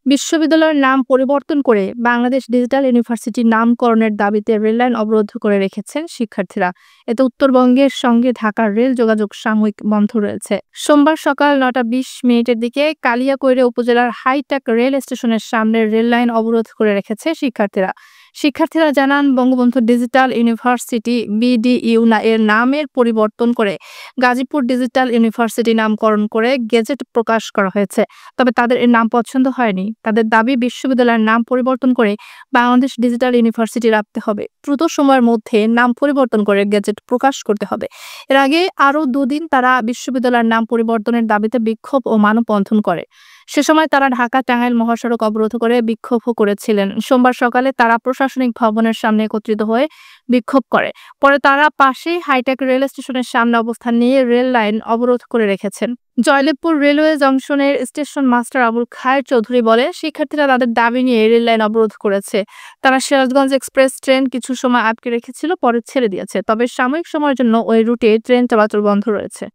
বিশ্ববিদ্যালয়ের নাম পরিবর্তন করে বাংলাদেশ ডিজিটাল ইউনিভার্সিটির নামকরণের দাবিতে রেললাইন অবরোধ করে রেখেছেন শিক্ষার্থীরা। এতে উত্তরবঙ্গের সঙ্গে ঢাকার রেল যোগাযোগ সাময়িক বন্ধ রয়েছে। সোমবার সকাল ৯টা ২০ মিনিটের দিকে কালিয়াকৈর উপজেলার হাইটেক রেল স্টেশনের সামনে রেললাইন অবরোধ করে রেখেছে শিক্ষার্থীরা। শিক্ষার্থীরা জানান, বঙ্গবন্ধু ডিজিটাল ইউনিভার্সিটি বিডিইউ এর নামের পরিবর্তন করে গাজীপুর ডিজিটাল ইউনিভার্সিটি নামকরণ করে গেজেট প্রকাশ করা হয়েছে। তবে তাদের এর নাম পছন্দ হয়নি। তাদের দাবি, বিশ্ববিদ্যালয়ের নাম পরিবর্তন করে বাংলাদেশ ডিজিটাল ইউনিভার্সিটি রাখতে হবে। দ্রুত সময়ের মধ্যে নাম পরিবর্তন করে গেজেট প্রকাশ করতে হবে। এর আগে আরও দুদিন তারা বিশ্ববিদ্যালয়ের নাম পরিবর্তনের দাবিতে বিক্ষোভ ও মানববন্ধন করে। সে সময় তারা ঢাকা-টাঙ্গাইল মহাসড়ক অবরোধ করে বিক্ষোভও করেছিলেন। সোমবার সকালে তারা প্রশাসনিক ভবনের সামনে একত্রিত হয়ে বিক্ষোভ করে। পরে তারা পাশেই হাইটেক রেল স্টেশনের সামনে অবস্থান নিয়ে রেল লাইন অবরোধ করে রেখেছেন। জয়দেবপুর রেলওয়ে জংশনের স্টেশন মাস্টার আবুল খায়ের চৌধুরী বলে, শিক্ষার্থীরা তাদের দাবি নিয়ে রেল লাইন অবরোধ করেছে। তারা সিরাজগঞ্জ এক্সপ্রেস ট্রেন কিছু সময় আটকে রেখেছিল, পরে ছেড়ে দিয়েছে। তবে সাময়িক সময়ের জন্য ওই রুটে ট্রেন চলাচল বন্ধ রয়েছে।